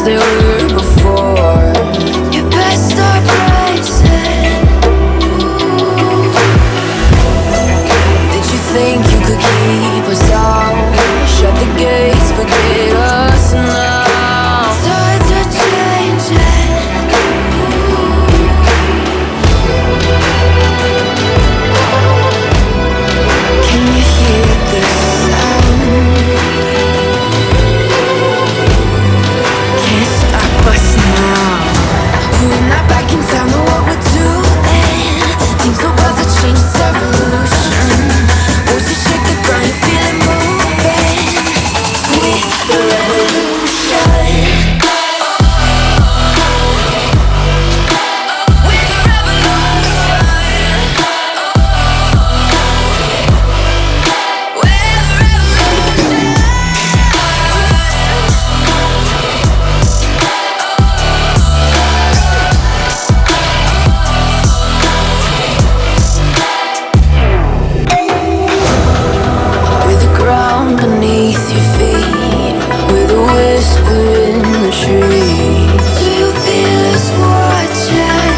as they were before. You best start bracing. Did you think you could keep us out? Shut the gates, forget us now. Tides are changing. Can you hear the sound? Can't stop us now. We're not back in town, know what we're doing. Things are about to change, it's evolution. Voices shake the ground, you feel it moving. We're the revolution. Beneath your feet, with a whisper in the tree. Do you feel us watching?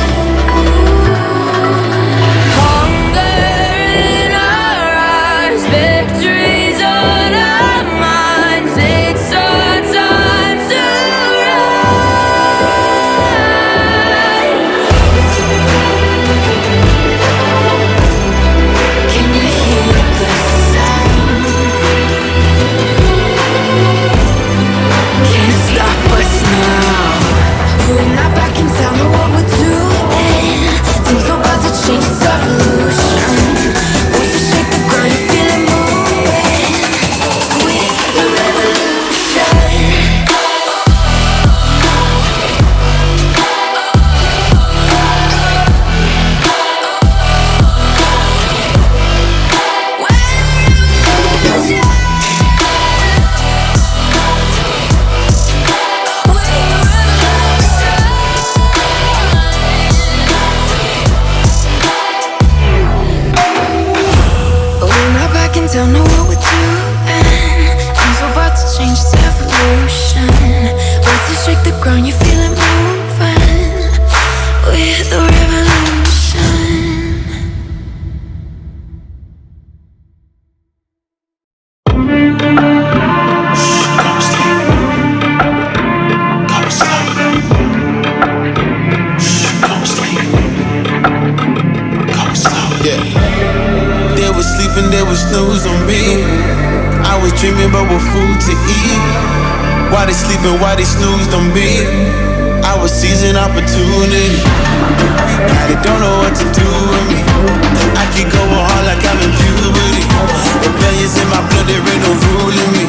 Hunger in our eyes, victories on our minds. It's our time to rise. Can you hear the sound? Can't stop us now. We're not back in town, know what we're doing. Things are about to change, it's evolution. Voices shake the ground, you feel it moving. We're the revolution. Don't know what we're doing. Things are about to change, it's evolution. Voices shake the ground, you feel it moving. We're the revolution. They would snooze on me. I was dreaming about what food to eat. Why they sleeping, why they snoozed on me? I was seizing opportunity. Now they don't know what to do with me. I keep going hard like I'm in puberty. Rebellions in my blood, there ain't no ruling me.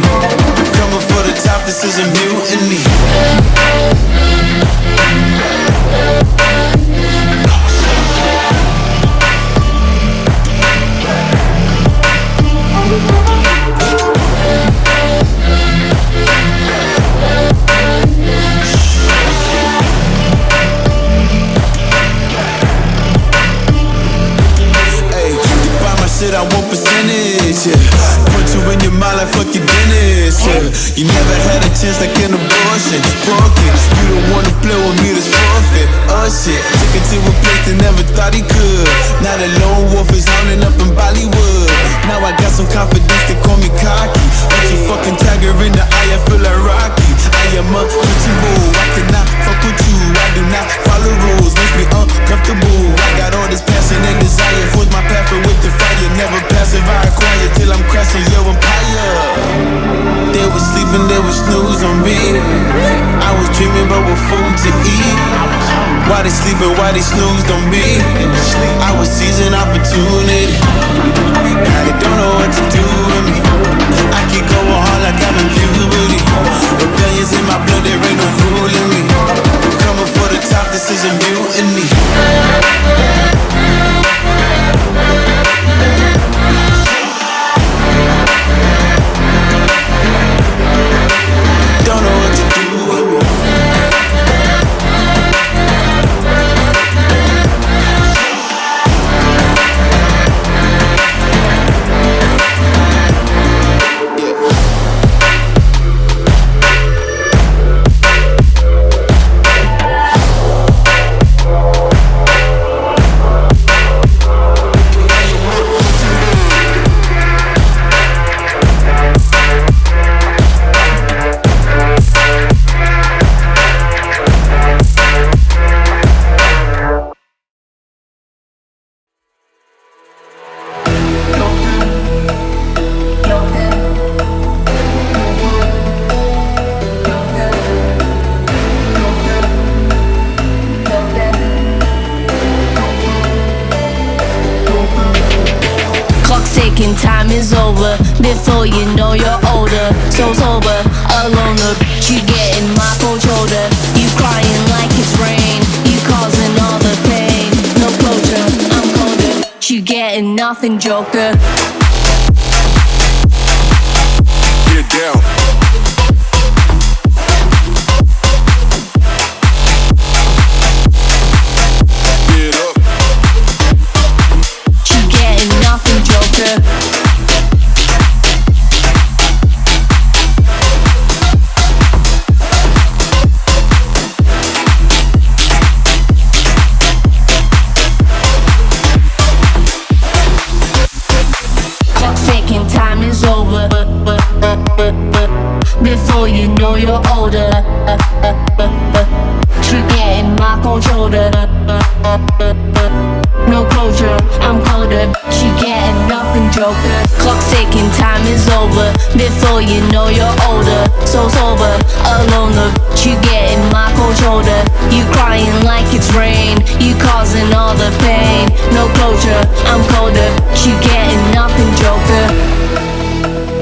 Coming for the top, this is a mutiny. I want percentage, yeah. Put you in your mind like fuck your business, yeah. You never had a chance like an abortion. Broken, you don't wanna play with me, that's forfeit. Oh shit, took it to a place they never thought he could. Now the lone wolf is hounding up in Bollywood. Now I got some confidence, they call me cocky. But you fucking tiger in the eye, I feel like Rocky. I am untouchable, I cannot fuck with you. I do not follow rules, makes me uncomfortable. I got all this passion and desire, force my path with the fire. Never passive, I acquire till I'm crashing your empire. They was sleeping, they was snooze on me. I was dreaming about what food to eat. Why they sleeping, why they snoozed on me? I was seizing opportunity. Now they don't know what to do with me. I keep going hard like I'm in puberty. Rebellions in my blood, there ain't no ruling me. Coming for the top, this is a mutiny. Don't know what to do with me. ticking, time is over. Before you know you're older. So sober, alone, the bitch you get in my cold shoulder. You crying like it's rain, you causing all the pain. No closure, I'm colder, you getting nothing, joker. Get down. Get up. You getting nothing, joker. Ticking, time is over. Before you know you're older. You getting my cold shoulder. No closure, I'm colder. You getting nothing, joker. Clock ticking, time is over. Before you know you're older. So sober, alone, the bitch you getting my cold shoulder. You crying like it's rain, you causing all the pain. No closure, I'm colder. You getting nothing, joker.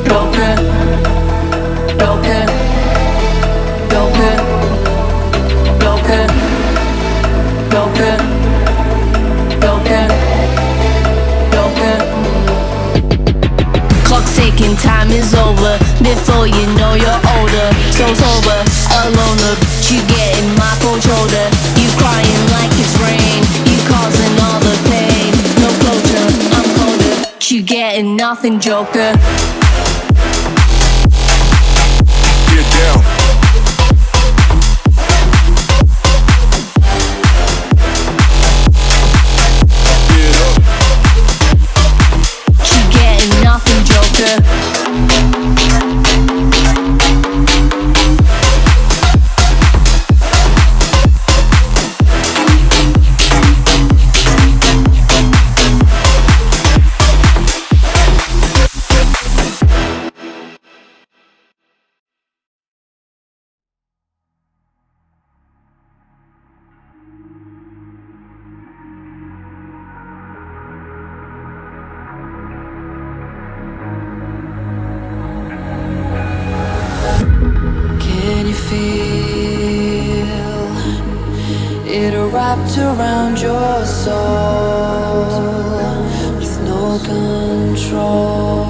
Joker. Joker. Joker. Joker. Joker. Joker. Joker. Clock's ticking, time is over. Before you know you're older. So sober, alone, the bitch you getting my cold shoulder. You crying like it's rain, you causing all the pain. No closure, I'm colder. You getting nothing, joker. Get down. Get up. You getting nothing, joker. Can you feel it wrapped around your soul with no control?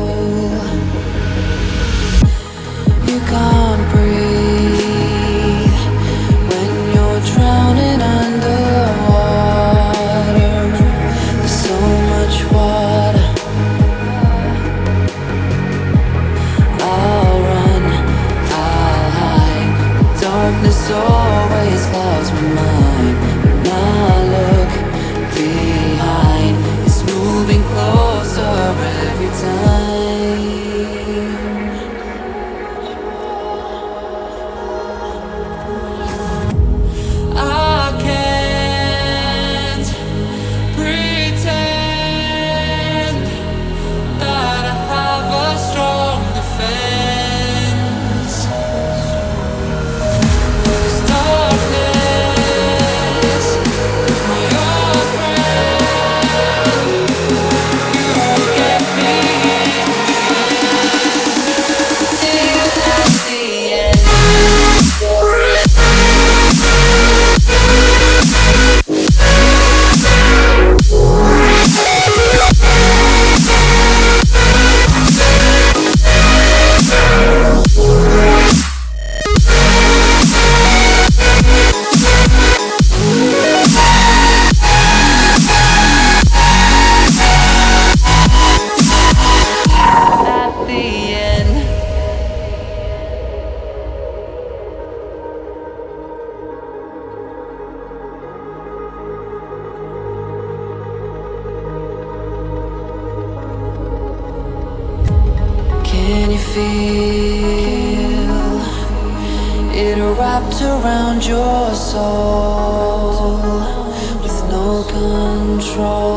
You can't breathe when you're drowning underwater. There's so much water. I'll run, I'll hide. Darkness always clouds my mind. When I look behind, it's moving closer every time. I can't pretend that I have a strong defense. There's darkness, my old friend. You get me till at the end. At the end. Can you feel it wrapped around your soul with no control?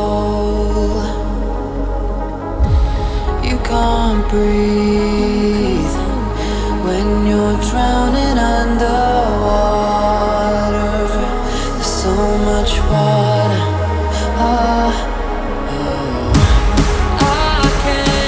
You can't breathe when you're drowning underwater. There's so much water. I can't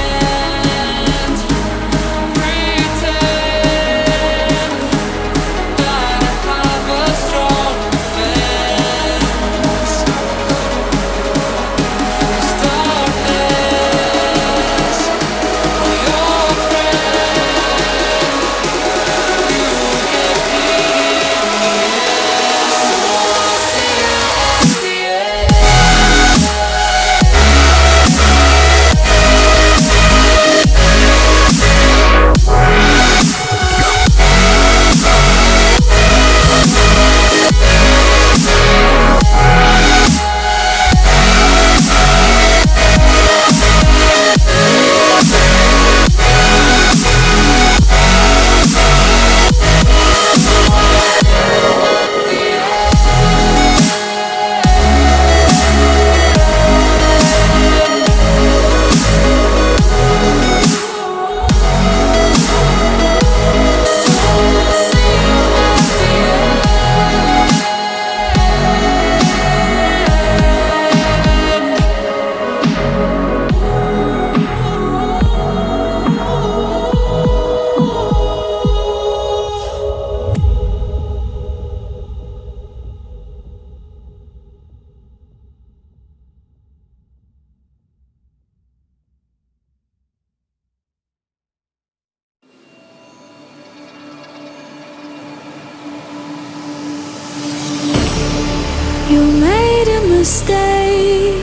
mistake,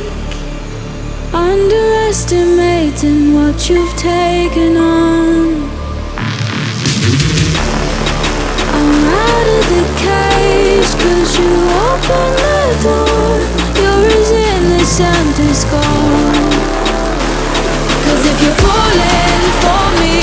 underestimating what you've taken on. I'm out of the cage, 'cause you opened the door. You're as innocent as gold. 'Cause if you're falling for me,